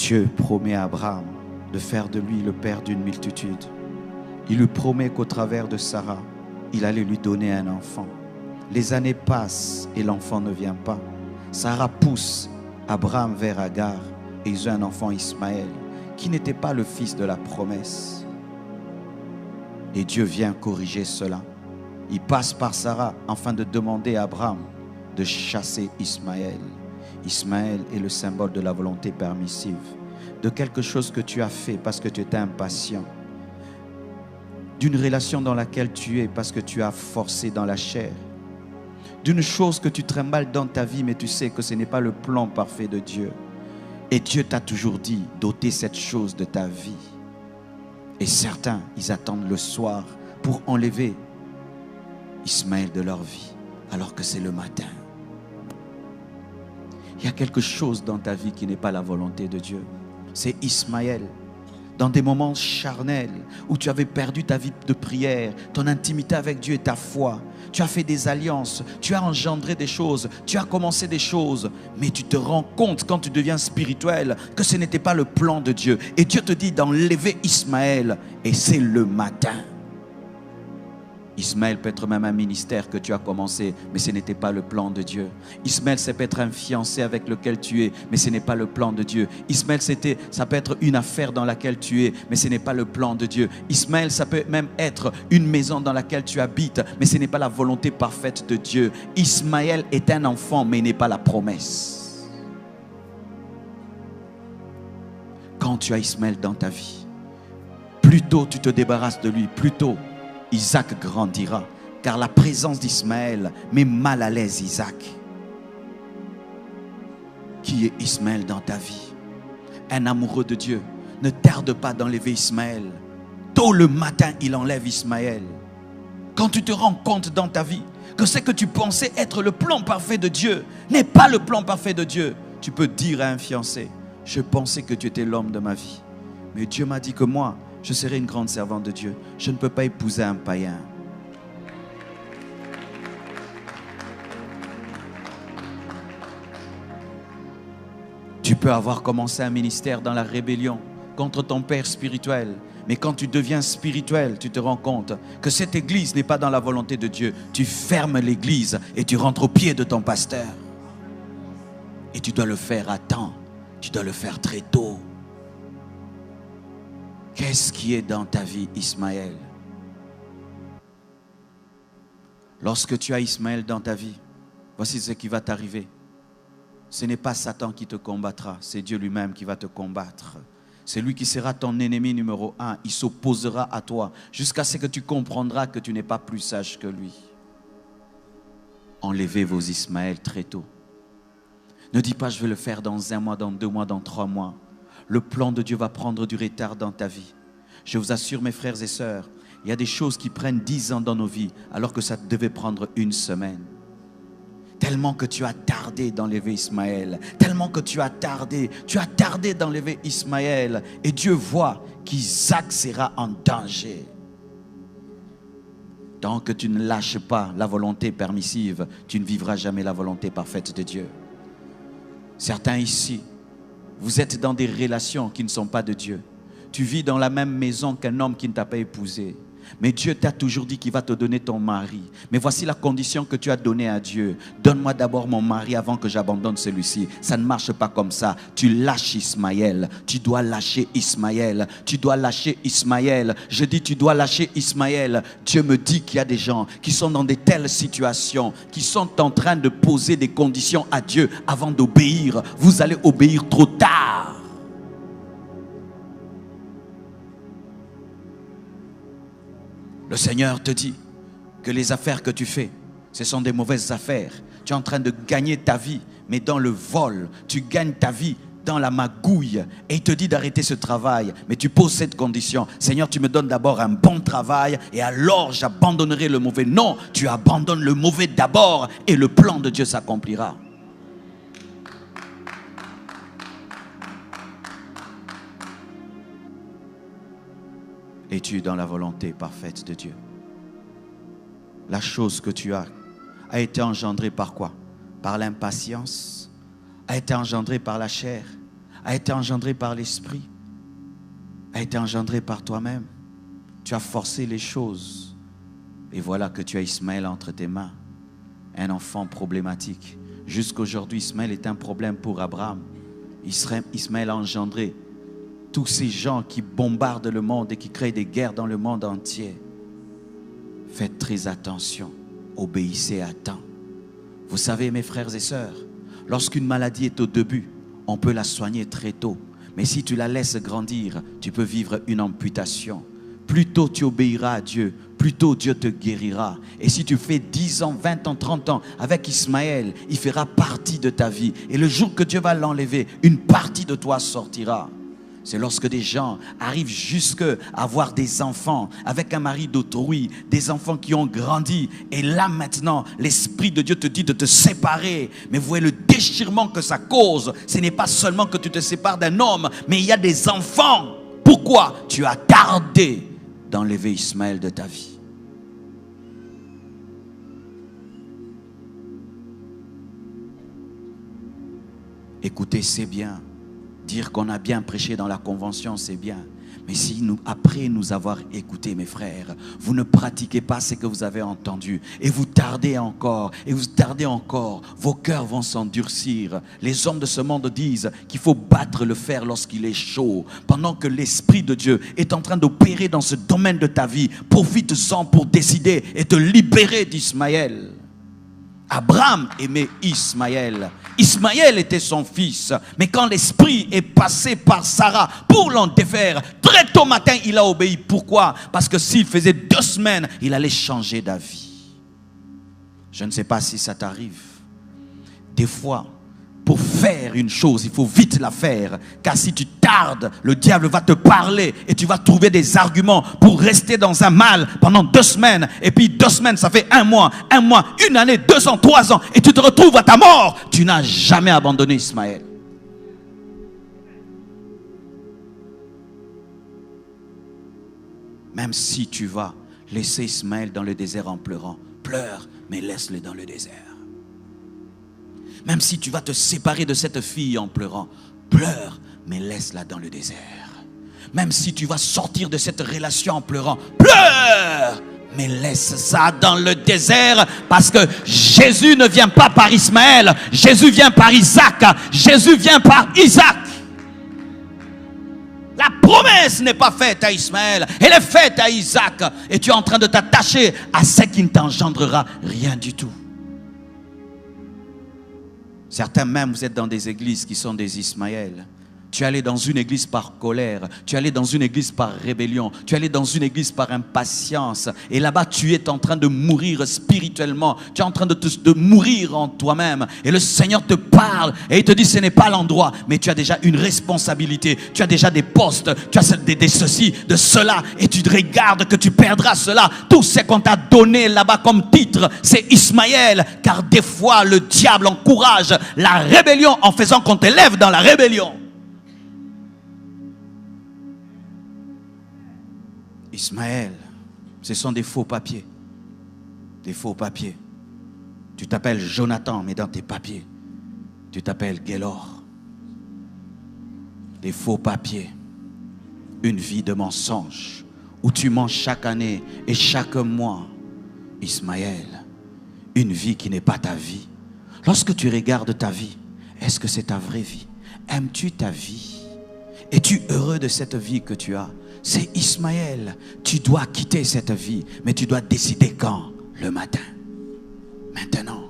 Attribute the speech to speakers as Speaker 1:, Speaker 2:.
Speaker 1: Dieu promet à Abraham de faire de lui le père d'une multitude. Il lui promet qu'au travers de Sarah, il allait lui donner un enfant. Les années passent et l'enfant ne vient pas. Sarah pousse Abraham vers Agar et ils ont un enfant, Ismaël, qui n'était pas le fils de la promesse. Et Dieu vient corriger cela. Il passe par Sarah afin de demander à Abraham de chasser Ismaël. Ismaël est le symbole de la volonté permissive, de quelque chose que tu as fait parce que tu étais impatient, d'une relation dans laquelle tu es parce que tu as forcé dans la chair, d'une chose que tu trimbales dans ta vie mais tu sais que ce n'est pas le plan parfait de Dieu. Et Dieu t'a toujours dit d'ôter cette chose de ta vie. Et certains, ils attendent le soir pour enlever Ismaël de leur vie, alors que c'est le matin. Il y a quelque chose dans ta vie qui n'est pas la volonté de Dieu. C'est Ismaël. Dans des moments charnels où tu avais perdu ta vie de prière, ton intimité avec Dieu et ta foi. Tu as fait des alliances, tu as engendré des choses, tu as commencé des choses, mais tu te rends compte quand tu deviens spirituel que ce n'était pas le plan de Dieu. Et Dieu te dit d'enlever Ismaël et c'est le matin. Ismaël peut être même un ministère que tu as commencé, mais ce n'était pas le plan de Dieu. Ismaël, ça peut être un fiancé avec lequel tu es, mais ce n'est pas le plan de Dieu. Ismaël, ça peut être une affaire dans laquelle tu es, mais ce n'est pas le plan de Dieu. Ismaël, ça peut même être une maison dans laquelle tu habites, mais ce n'est pas la volonté parfaite de Dieu. Ismaël est un enfant, mais il n'est pas la promesse. Quand tu as Ismaël dans ta vie, plus tôt tu te débarrasses de lui, plus tôt Isaac grandira, car la présence d'Ismaël met mal à l'aise Isaac. Qui est Ismaël dans ta vie? Un amoureux de Dieu ne tarde pas d'enlever Ismaël. Tôt le matin, il enlève Ismaël. Quand tu te rends compte dans ta vie que ce que tu pensais être le plan parfait de Dieu n'est pas le plan parfait de Dieu, tu peux dire à un fiancé: je pensais que tu étais l'homme de ma vie, mais Dieu m'a dit que moi, je serai une grande servante de Dieu. Je ne peux pas épouser un païen. Tu peux avoir commencé un ministère dans la rébellion contre ton père spirituel. Mais quand tu deviens spirituel, tu te rends compte que cette église n'est pas dans la volonté de Dieu. Tu fermes l'église et tu rentres au pied de ton pasteur. Et tu dois le faire à temps. Tu dois le faire très tôt. Qu'est-ce qui est dans ta vie, Ismaël? Lorsque tu as Ismaël dans ta vie, voici ce qui va t'arriver. Ce n'est pas Satan qui te combattra, c'est Dieu lui-même qui va te combattre. C'est lui qui sera ton ennemi numéro 1. Il s'opposera à toi jusqu'à ce que tu comprendras que tu n'es pas plus sage que lui. Enlevez vos Ismaël très tôt. Ne dis pas: je vais le faire dans 1 mois, dans 2 mois, dans 3 mois. Le plan de Dieu va prendre du retard dans ta vie. Je vous assure, mes frères et sœurs, il y a des choses qui prennent 10 ans dans nos vies, alors que ça devait prendre 1 semaine. Tellement que tu as tardé d'enlever Ismaël, tellement que tu as tardé d'enlever Ismaël, et Dieu voit qu'Isaac sera en danger. Tant que tu ne lâches pas la volonté permissive, tu ne vivras jamais la volonté parfaite de Dieu. Certains ici, vous êtes dans des relations qui ne sont pas de Dieu. Tu vis dans la même maison qu'un homme qui ne t'a pas épousé. Mais Dieu t'a toujours dit qu'il va te donner ton mari. Mais voici la condition que tu as donnée à Dieu. Donne-moi d'abord mon mari avant que j'abandonne celui-ci. Ça ne marche pas comme ça. Tu lâches Ismaël. Tu dois lâcher Ismaël. Tu dois lâcher Ismaël. Je dis tu dois lâcher Ismaël. Dieu me dit qu'il y a des gens qui sont dans de telles situations, qui sont en train de poser des conditions à Dieu avant d'obéir. Vous allez obéir trop tard. Le Seigneur te dit que les affaires que tu fais, ce sont des mauvaises affaires. Tu es en train de gagner ta vie, mais dans le vol. Tu gagnes ta vie dans la magouille. Et il te dit d'arrêter ce travail. Mais tu poses cette condition: Seigneur, tu me donnes d'abord un bon travail et alors j'abandonnerai le mauvais. Non, tu abandonnes le mauvais d'abord et le plan de Dieu s'accomplira. Es-tu dans la volonté parfaite de Dieu? La chose que tu as a été engendrée par quoi? Par l'impatience? A été engendrée par la chair? a été engendré par l'esprit, a été engendré par toi-même. Tu as forcé les choses. Et voilà que tu as Ismaël entre tes mains. Un enfant problématique. Jusqu'aujourd'hui, Ismaël est un problème pour Abraham. Ismaël a engendré tous ces gens qui bombardent le monde et qui créent des guerres dans le monde entier. Faites très attention. Obéissez à temps. Vous savez, mes frères et sœurs, lorsqu'une maladie est au début, on peut la soigner très tôt. Mais si tu la laisses grandir, tu peux vivre une amputation. Plus tôt tu obéiras à Dieu, plus tôt Dieu te guérira. Et si tu fais 10 ans, 20 ans, 30 ans avec Ismaël, il fera partie de ta vie. Et le jour que Dieu va l'enlever, une partie de toi sortira. C'est lorsque des gens arrivent jusqu'à avoir des enfants avec un mari d'autrui, des enfants qui ont grandi. Et là maintenant, l'Esprit de Dieu te dit de te séparer. Mais vous voyez le déchirement que ça cause. Ce n'est pas seulement que tu te sépares d'un homme, mais il y a des enfants. Pourquoi? Tu as tardé d'enlever Ismaël de ta vie. Écoutez, c'est bien. Dire qu'on a bien prêché dans la convention, c'est bien. Mais si nous, après nous avoir écoutés, mes frères, vous ne pratiquez pas ce que vous avez entendu et vous tardez encore, vos cœurs vont s'endurcir. Les hommes de ce monde disent qu'il faut battre le fer lorsqu'il est chaud. Pendant que l'Esprit de Dieu est en train d'opérer dans ce domaine de ta vie, profite-en pour décider et te libérer d'Ismaël. Abraham aimait Ismaël. Ismaël était son fils. Mais quand l'esprit est passé par Sarah pour l'en défaire, très tôt matin, il a obéi. Pourquoi? Parce que s'il faisait 2 semaines, il allait changer d'avis. Je ne sais pas si ça t'arrive. Des fois, pour faire une chose, il faut vite la faire. Car si tu tardes, le diable va te parler et tu vas trouver des arguments pour rester dans un mal pendant 2 semaines. Et puis 2 semaines, ça fait 1 mois, 1 année, 2 ans, 3 ans. Et tu te retrouves à ta mort. Tu n'as jamais abandonné Ismaël. Même si tu vas laisser Ismaël dans le désert en pleurant, pleure, mais laisse-le dans le désert. Même si tu vas te séparer de cette fille en pleurant, pleure, mais laisse-la dans le désert. Même si tu vas sortir de cette relation en pleurant, pleure, mais laisse ça dans le désert. Parce que Jésus ne vient pas par Ismaël, Jésus vient par Isaac. Jésus vient par Isaac. La promesse n'est pas faite à Ismaël, elle est faite à Isaac. Et tu es en train de t'attacher à ce qui ne t'engendrera rien du tout. Certains même, vous êtes dans des églises qui sont des Ismaël. Tu es allé dans une église par colère, tu es allé dans une église par rébellion, tu es allé dans une église par impatience. Et là-bas, tu es en train de mourir spirituellement, tu es en train de mourir en toi-même. Et le Seigneur te parle et il te dit, ce n'est pas l'endroit, mais tu as déjà une responsabilité, tu as déjà des postes, tu as des ceci, de cela, et tu te regardes que tu perdras cela. Tout ce qu'on t'a donné là-bas comme titre, c'est Ismaël. Car des fois, le diable encourage la rébellion en faisant qu'on t'élève dans la rébellion. Ismaël, ce sont des faux papiers. Des faux papiers. Tu t'appelles Jonathan, mais dans tes papiers, tu t'appelles Gélor. Des faux papiers. Une vie de mensonge, où tu mens chaque année et chaque mois. Ismaël, une vie qui n'est pas ta vie. Lorsque tu regardes ta vie, est-ce que c'est ta vraie vie? Aimes-tu ta vie? Es-tu heureux de cette vie que tu as? C'est Ismaël. Tu dois quitter cette vie, mais tu dois décider quand? Le matin. Maintenant.